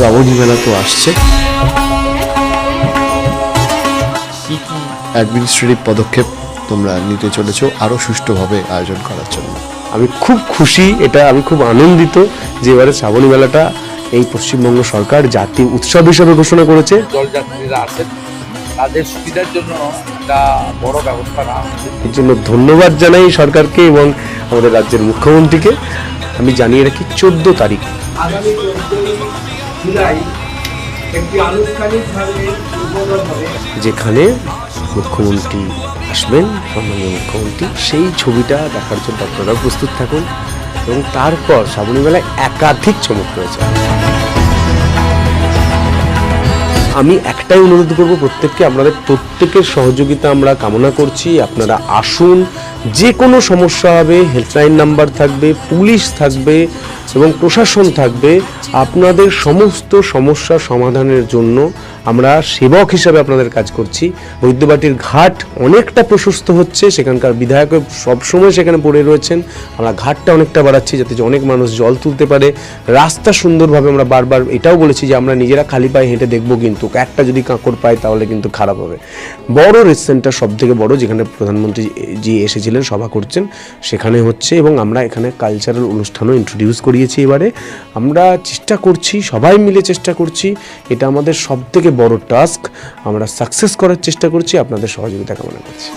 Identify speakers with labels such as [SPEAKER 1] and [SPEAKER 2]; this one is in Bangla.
[SPEAKER 1] শ্রাবণী মেলা তো আসছে, অ্যাডমিনিস্ট্রেটিভ পদক্ষেপ তোমরা নিতে চলেছো আরও সুষ্ঠুভাবে আয়োজন করার জন্য?
[SPEAKER 2] আমি খুব খুশি, এটা আমি খুব আনন্দিত যে এবারে শ্রাবণী মেলাটা এই পশ্চিমবঙ্গ সরকার জাতীয় উৎসব হিসেবে ঘোষণা করেছে।
[SPEAKER 3] জলযাত্রীরা আছেন তাদের সুবিধার জন্য একটা বড় ব্যবস্থা নেওয়া হচ্ছে।
[SPEAKER 2] এর জন্য ধন্যবাদ জানাই সরকারকে এবং আমাদের রাজ্যের মুখ্যমন্ত্রীকে। আমি জানিয়ে রাখি 14 তারিখ
[SPEAKER 4] আগামী 14 জুলাই একটি আনুষ্ঠানিকভাবে উদ্বোধন হবে,
[SPEAKER 2] যেখানে মুখ্যমন্ত্রী আসবেন, সম্মানীয় মুখ্যমন্ত্রী। সেই ছবিটা দেখার জন্য আপনারা প্রস্তুত থাকুন এবং তারপর শ্রাবণী মেলায় একাধিক চমক রয়েছে। আমি একটাই অনুরোধ করব প্রত্যেককে, আপনাদের প্রত্যেকের সহযোগিতা আমরা কামনা করছি। আপনারা আসুন, যে কোনো সমস্যা হবে হেল্পলাইন নাম্বার থাকবে, পুলিশ থাকবে এবং প্রশাসন থাকবে। আপনাদের সমস্ত সমস্যা সমাধানের জন্য আমরা সেবক হিসাবে আপনাদের কাজ করছি। বৈদ্যবাটির ঘাট অনেকটা প্রশস্ত হচ্ছে, সেখানকার বিধায়ক সবসময় সেখানে পড়ে রয়েছেন। আমরা ঘাটটা অনেকটা বাড়াচ্ছি যাতে অনেক মানুষ জল তুলতে পারে। রাস্তা সুন্দরভাবে আমরা বারবার এটাও বলেছি যে আমরা নিজেরা খালি পায়ে হেঁটে দেখবো, কিন্তু একটা যদি কাঁকড় পায় তাহলে কিন্তু খারাপ হবে। বড় রেস্ট সেন্টার সব থেকে বড়, যেখানে প্রধানমন্ত্রী জি এসেছিলেন, সভা করছেন, সেখানে হচ্ছে। এবং আমরা এখানে কালচারাল অনুষ্ঠানও ইন্ট্রোডিউস করিয়েছি এবারে। আমরা চেষ্টা করছি, সবাই মিলে চেষ্টা করছি, এটা আমাদের সব থেকে বড় টাস্ক। আমরা সাকসেস করার চেষ্টা করছি, আপনাদের সহযোগিতা কামনা করছি।